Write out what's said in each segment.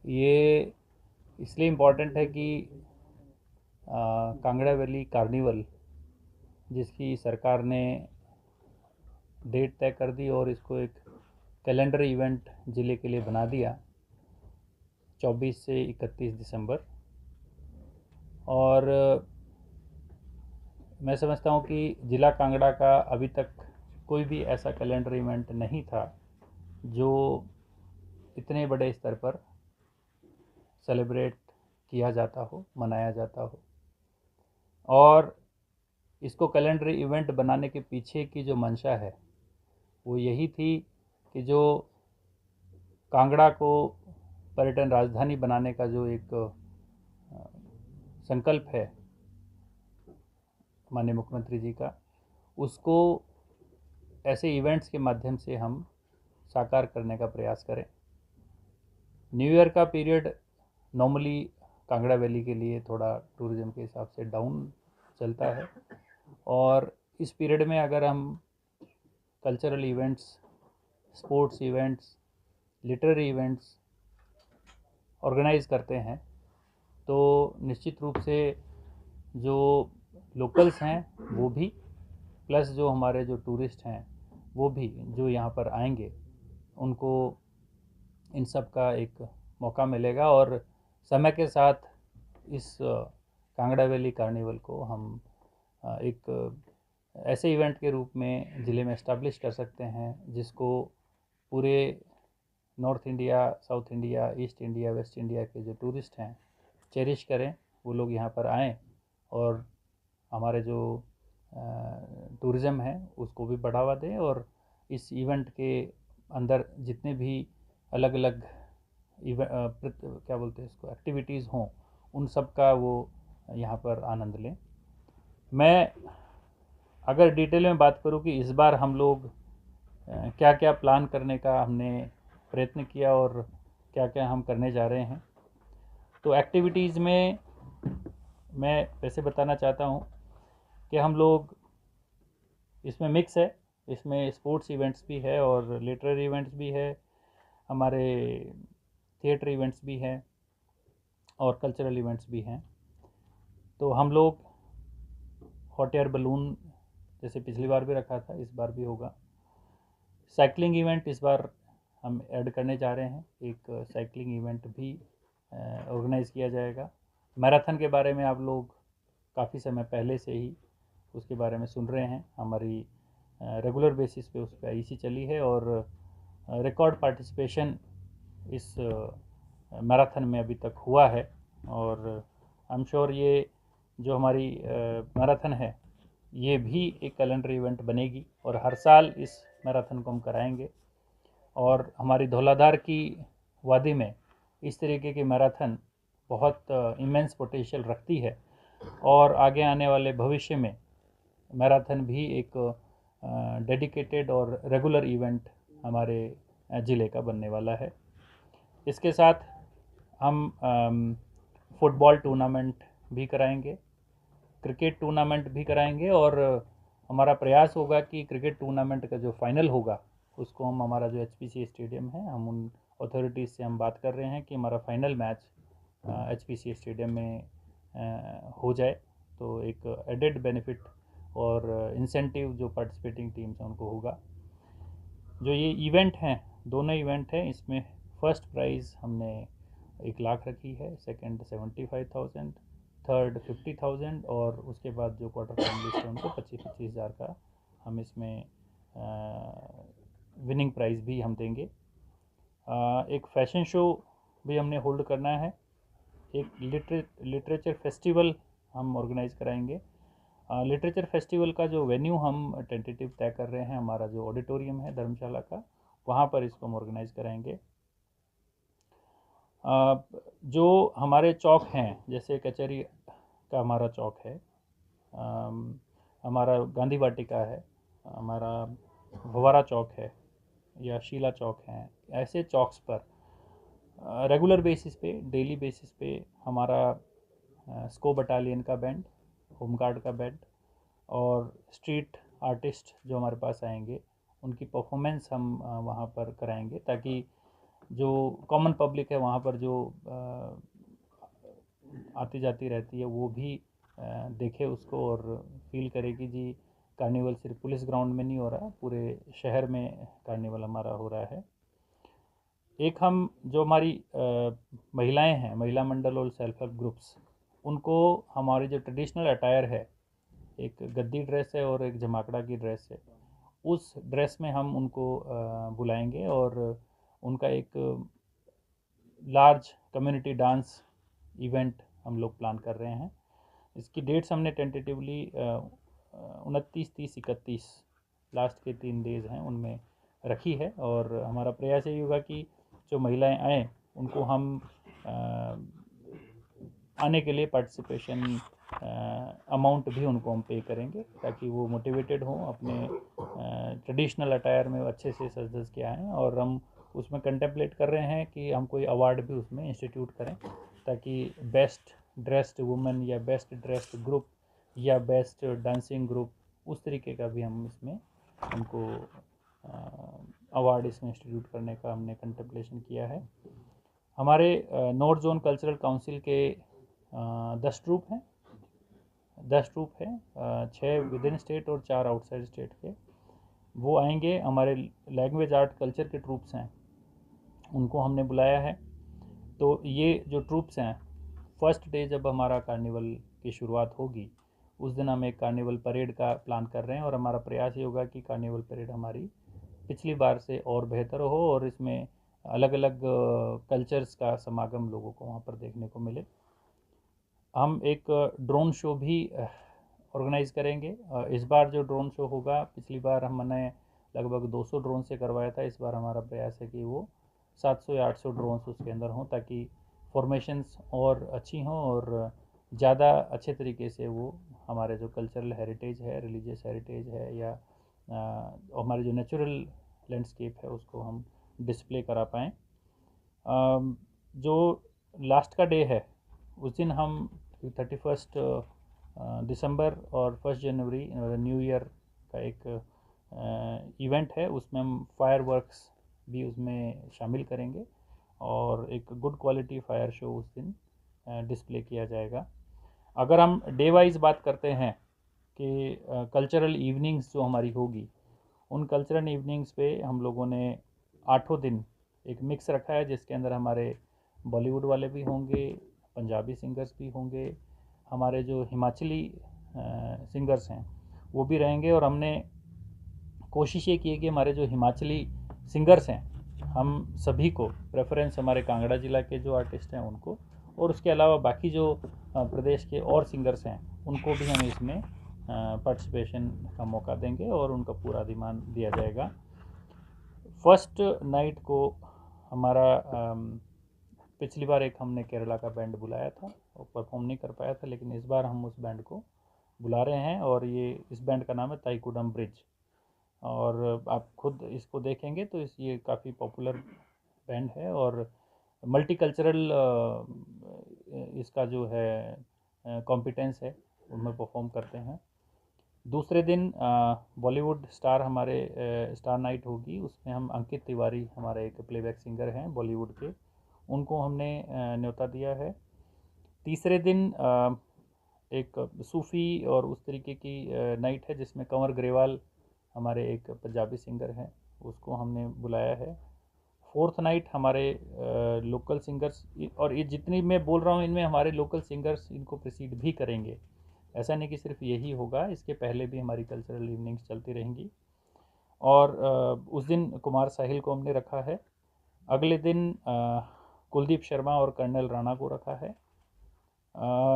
ये इसलिए इम्पॉर्टेंट है कि कांगड़ा वैली कार्निवल जिसकी सरकार ने डेट तय कर दी और इसको एक कैलेंडर इवेंट ज़िले के लिए बना दिया 24 से 31 दिसंबर। और मैं समझता हूँ कि ज़िला कांगड़ा का अभी तक कोई भी ऐसा कैलेंडर इवेंट नहीं था जो इतने बड़े स्तर पर सेलिब्रेट किया जाता हो, मनाया जाता हो। और इसको कैलेंडर इवेंट बनाने के पीछे की जो मंशा है वो यही थी कि जो कांगड़ा को पर्यटन राजधानी बनाने का जो एक संकल्प है माननीय मुख्यमंत्री जी का, उसको ऐसे इवेंट्स के माध्यम से हम साकार करने का प्रयास करें। न्यू ईयर का पीरियड नॉर्मली कांगड़ा वैली के लिए थोड़ा टूरिज़्म के हिसाब से डाउन चलता है, और इस पीरियड में अगर हम cultural events, sports events, literary events organise करते हैं तो निश्चित रूप से जो लोकल्स हैं वो भी, प्लस जो हमारे जो टूरिस्ट हैं वो भी, जो यहाँ पर आएंगे उनको इन सब का एक मौका मिलेगा। और समय के साथ इस कांगड़ा वैली कार्निवल को हम एक ऐसे इवेंट के रूप में ज़िले में इस्टेब्लिश कर सकते हैं जिसको पूरे north India, south India, east India, waste India के जो टूरिस्ट हैं चेरिश करें, वो लोग यहाँ पर आएँ और हमारे जो टूरिज़्म है उसको भी बढ़ावा दें। और इस इवेंट के अंदर जितने भी अलग अलग क्या बोलते हैं इसको, एक्टिविटीज़ हों, उन सब का वो यहाँ पर आनंद लें। मैं अगर डिटेल में बात करूँ कि इस बार हम लोग क्या क्या प्लान करने का हमने प्रयत्न किया और क्या क्या हम करने जा रहे हैं, तो एक्टिविटीज़ में मैं वैसे बताना चाहता हूँ कि हम लोग इसमें मिक्स है। इसमें स्पोर्ट्स इवेंट्स भी है और लिटरेरी इवेंट्स भी है, हमारे थिएटर इवेंट्स भी हैं और कल्चरल इवेंट्स भी हैं। तो हम लोग हॉट एयर बलून जैसे पिछली बार भी रखा था, इस बार भी होगा। साइकिलिंग इवेंट इस बार हम ऐड करने जा रहे हैं, एक साइकिलिंग इवेंट भी ऑर्गेनाइज़ किया जाएगा। मैराथन के बारे में आप लोग काफ़ी समय पहले से ही उसके बारे में सुन रहे हैं, हमारी रेगुलर बेसिस पे उस पर आईसी चली है और रिकॉर्ड पार्टिसिपेशन इस मैराथन में अभी तक हुआ है। और आई एम श्योर ये जो हमारी मैराथन है ये भी एक कैलेंडर इवेंट बनेगी और हर साल इस मैराथन को हम कराएंगे। और हमारी धौलाधार की वादी में इस तरीके की मैराथन बहुत इमेंस पोटेंशियल रखती है और आगे आने वाले भविष्य में मैराथन भी एक डेडिकेटेड और रेगुलर इवेंट हमारे ज़िले का बनने वाला है। इसके साथ हम फुटबॉल टूर्नामेंट भी कराएंगे, क्रिकेट टूर्नामेंट भी कराएंगे और हमारा प्रयास होगा कि क्रिकेट टूर्नामेंट का जो फाइनल होगा उसको हम, हमारा जो एचपीसीए स्टेडियम है, हम उन अथॉरिटीज़ से हम बात कर रहे हैं कि हमारा फाइनल मैच एचपीसीए स्टेडियम में हो जाए, तो एक एडेड बेनिफिट और इंसेंटिव जो पार्टिसिपेटिंग टीम्स हैं उनको होगा। जो ये इवेंट हैं, दोनों इवेंट हैं, इसमें फर्स्ट प्राइज़ हमने 1 लाख रखी है, सेकंड 75,000, थर्ड 50,000 और उसके बाद जो क्वार्टर फाइनलिस्ट हैं उनको 25,000 का हम इसमें विनिंग प्राइज़ भी हम देंगे। एक फैशन शो भी हमने होल्ड करना है, एक लिटरेचर फेस्टिवल हम ऑर्गेनाइज़ कराएंगे। लिटरेचर फेस्टिवल का जो वेन्यू हम टेंटेटिव तय कर रहे हैं, हमारा जो ऑडिटोरियम है धर्मशाला का, वहाँ पर इसको हम ऑर्गेनाइज़ कराएंगे। जो हमारे चौक हैं, जैसे कचहरी का हमारा चौक है, हमारा गांधी वाटिका है, हमारा फव्वारा चौक है या शीला चौक हैं, ऐसे चौक्स पर रेगुलर बेसिस पे, डेली बेसिस पे हमारा स्को बटालियन का बैंड, होमगार्ड का बैंड और स्ट्रीट आर्टिस्ट जो हमारे पास आएंगे उनकी परफॉर्मेंस हम वहाँ पर कराएंगे, ताकि जो कॉमन पब्लिक है वहाँ पर जो आती जाती रहती है वो भी देखे उसको और फील करे कि जी कार्निवल सिर्फ पुलिस ग्राउंड में नहीं हो रहा, पूरे शहर में कार्निवल हमारा हो रहा है। एक हम जो हमारी महिलाएं हैं, महिला मंडल और सेल्फ हेल्प ग्रुप्स, उनको हमारी जो ट्रेडिशनल अटायर है, एक गद्दी ड्रेस है और एक जमाकड़ा की ड्रेस है, उस ड्रेस में हम उनको बुलाएंगे और उनका एक लार्ज कम्युनिटी डांस इवेंट हम लोग प्लान कर रहे हैं। इसकी डेट्स हमने टेंटेटिवली 29, 30, 31 लास्ट के 3 डेज़ हैं उनमें रखी है। और हमारा प्रयास यही होगा कि जो महिलाएं आएँ उनको हम आने के लिए पार्टिसिपेशन अमाउंट भी उनको हम पे करेंगे, ताकि वो मोटिवेटेड हों, अपने ट्रेडिशनल अटायर में अच्छे से सज धज के आएँ। और हम उसमें कंटेम्पलेट कर रहे हैं कि हम कोई अवार्ड भी उसमें इंस्टीट्यूट करें, ताकि बेस्ट ड्रेस्ड वुमेन या बेस्ट ड्रेस्ड ग्रुप या बेस्ट डांसिंग ग्रुप, उस तरीके का भी हम इसमें उनको अवार्ड इसमें इंस्टीट्यूट करने का हमने कंटेम्पलेशन किया है। हमारे नॉर्थ जोन कल्चरल काउंसिल के 10 ट्रूप हैं, 10 ट्रूप हैं, 6 विद इन स्टेट और 4 आउटसाइड स्टेट के। वो आएंगे। हमारे लैंग्वेज आर्ट कल्चर के ट्रूप्स हैं, उनको हमने बुलाया है। तो ये जो ट्रूप्स हैं, फर्स्ट डे जब हमारा कार्निवल की शुरुआत होगी उस दिन हम एक कार्निवल परेड का प्लान कर रहे हैं। और हमारा प्रयास ये होगा कि कार्निवल परेड हमारी पिछली बार से और बेहतर हो और इसमें अलग अलग कल्चर्स का समागम लोगों को वहाँ पर देखने को मिले। हम एक ड्रोन शो भी ऑर्गेनाइज़ करेंगे। इस बार जो ड्रोन शो होगा, पिछली बार हमने लगभग 200 ड्रोन से करवाया था, इस बार हमारा प्रयास है कि वो 700 या 800 ड्रोन्स उसके अंदर हों, ताकि फॉर्मेशंस और अच्छी हों और ज़्यादा अच्छे तरीके से वो हमारे जो कल्चरल हेरिटेज है, रिलीजियस हेरिटेज है, या हमारे जो नेचुरल लैंडस्केप है उसको हम डिस्प्ले करा पाएँ। जो लास्ट का डे है उस दिन हम 31 दिसंबर और 1 जनवरी न्यू ईयर का एक इवेंट है, उसमें हम फायर वर्क्स भी उसमें शामिल करेंगे और एक गुड क्वालिटी फायर शो उस दिन डिस्प्ले किया जाएगा। अगर हम डे वाइज बात करते हैं कि कल्चरल इवनिंग्स जो हमारी होगी, उन कल्चरल इवनिंग्स पे हम लोगों ने 8 दिन एक मिक्स रखा है, जिसके अंदर हमारे बॉलीवुड वाले भी होंगे, पंजाबी सिंगर्स भी होंगे, हमारे जो हिमाचली सिंगर्स हैं वो भी रहेंगे। और हमने कोशिश ये की है कि हमारे जो हिमाचली सिंगर्स हैं, हम सभी को प्रेफरेंस हमारे कांगड़ा ज़िला के जो आर्टिस्ट हैं उनको, और उसके अलावा बाकी जो प्रदेश के और सिंगर्स हैं उनको भी हम इसमें पार्टिसिपेशन का मौका देंगे और उनका पूरा ध्यान दिया जाएगा। फर्स्ट नाइट को हमारा पिछली बार एक हमने केरला का बैंड बुलाया था, वो परफॉर्म नहीं कर पाया था, लेकिन इस बार हम उस बैंड को बुला रहे हैं और इस बैंड का नाम है ताइकुडम ब्रिज। और आप खुद इसको देखेंगे तो ये काफ़ी पॉपुलर बैंड है और मल्टीकल्चरल इसका जो है कॉम्पिटेंस है, उनमें परफॉर्म करते हैं। दूसरे दिन बॉलीवुड स्टार हमारे स्टार नाइट होगी, उसमें हम अंकित तिवारी, हमारे एक प्लेबैक सिंगर हैं बॉलीवुड के, उनको हमने न्योता दिया है। तीसरे दिन एक सूफ़ी और उस तरीके की नाइट है, जिसमें कंवर ग्रेवाल हमारे एक पंजाबी सिंगर हैं, उसको हमने बुलाया है। फोर्थ नाइट हमारे लोकल सिंगर्स, और ये जितनी मैं बोल रहा हूँ इनमें हमारे लोकल सिंगर्स इनको प्रिसीड भी करेंगे, ऐसा नहीं कि सिर्फ यही होगा, इसके पहले भी हमारी कल्चरल इवनिंग्स चलती रहेंगी। और उस दिन कुमार साहिल को हमने रखा है। अगले दिन कुलदीप शर्मा और कर्नल राणा को रखा है।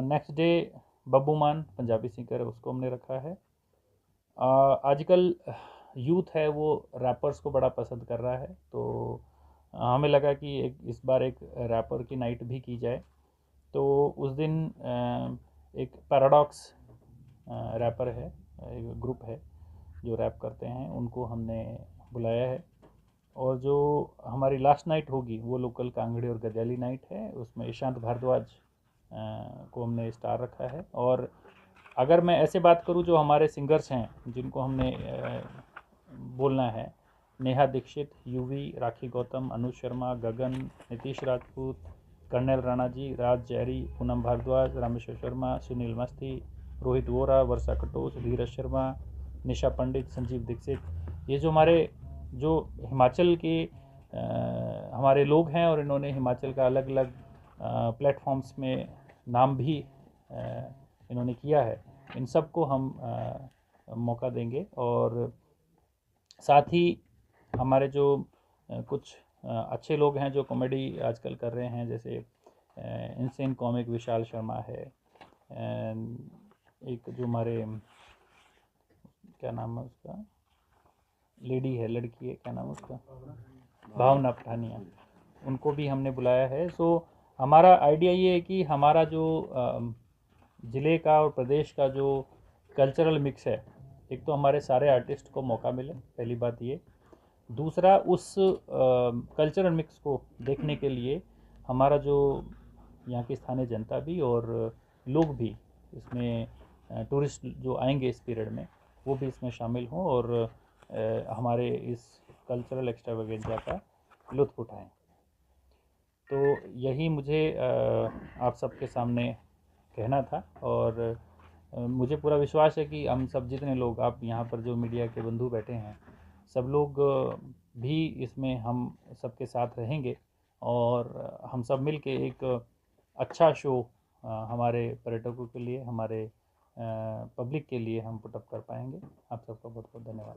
नेक्स्ट डे बब्बू मान पंजाबी सिंगर है, उसको हमने रखा है। आजकल यूथ है वो रैपर्स को बड़ा पसंद कर रहा है, तो हमें लगा कि इस बार एक रैपर की नाइट भी की जाए। तो उस दिन एक पैराडॉक्स रैपर है, एक ग्रुप है जो रैप करते हैं, उनको हमने बुलाया है। और जो हमारी लास्ट नाइट होगी वो लोकल कांगड़ी और गदयाली नाइट है, उसमें ईशांत भारद्वाज को हमने स्टार रखा है। और अगर मैं ऐसे बात करूं जो हमारे सिंगर्स हैं जिनको हमने बोलना है, नेहा दीक्षित, यूवी, राखी गौतम, अनुज शर्मा, गगन, नीतीश राजपूत, कर्नल राणा जी, राज जैरी, पूनम भारद्वाज, रामेश्वर शर्मा, सुनील मस्ती, रोहित वोरा, वर्षा कटोच, धीरज शर्मा, निशा पंडित, संजीव दीक्षित, ये जो हमारे जो हिमाचल के हमारे लोग हैं और इन्होंने हिमाचल का अलग अलग प्लेटफॉर्म्स में नाम भी इन्होंने किया है, इन सब को हम मौका देंगे। और साथ ही हमारे जो कुछ अच्छे लोग हैं जो कॉमेडी आजकल कर रहे हैं, जैसे इनसेन कॉमिक विशाल शर्मा है, एक जो हमारे क्या नाम है उसका, लेडी है, लड़की है, क्या नाम है उसका, भावना पठानिया, उनको भी हमने बुलाया है। सो हमारा आइडिया ये है कि हमारा जो ज़िले का और प्रदेश का जो कल्चरल मिक्स है, एक तो हमारे सारे आर्टिस्ट को मौका मिले, पहली बात ये। दूसरा, उस कल्चरल मिक्स को देखने के लिए हमारा जो यहाँ की स्थानीय जनता भी और लोग भी इसमें, टूरिस्ट जो आएंगे इस पीरियड में, वो भी इसमें शामिल हों और हमारे इस कल्चरल एक्स्ट्रावेगेंजा का लुत्फ़ उठाएं। तो यही मुझे आप सबके सामने कहना था। और मुझे पूरा विश्वास है कि हम सब जितने लोग, आप यहाँ पर जो मीडिया के बंधु बैठे हैं, सब लोग भी इसमें हम सबके साथ रहेंगे और हम सब मिल के एक अच्छा शो हमारे पर्यटकों के लिए, हमारे पब्लिक के लिए हम पुटअप कर पाएंगे। आप सबका बहुत बहुत धन्यवाद।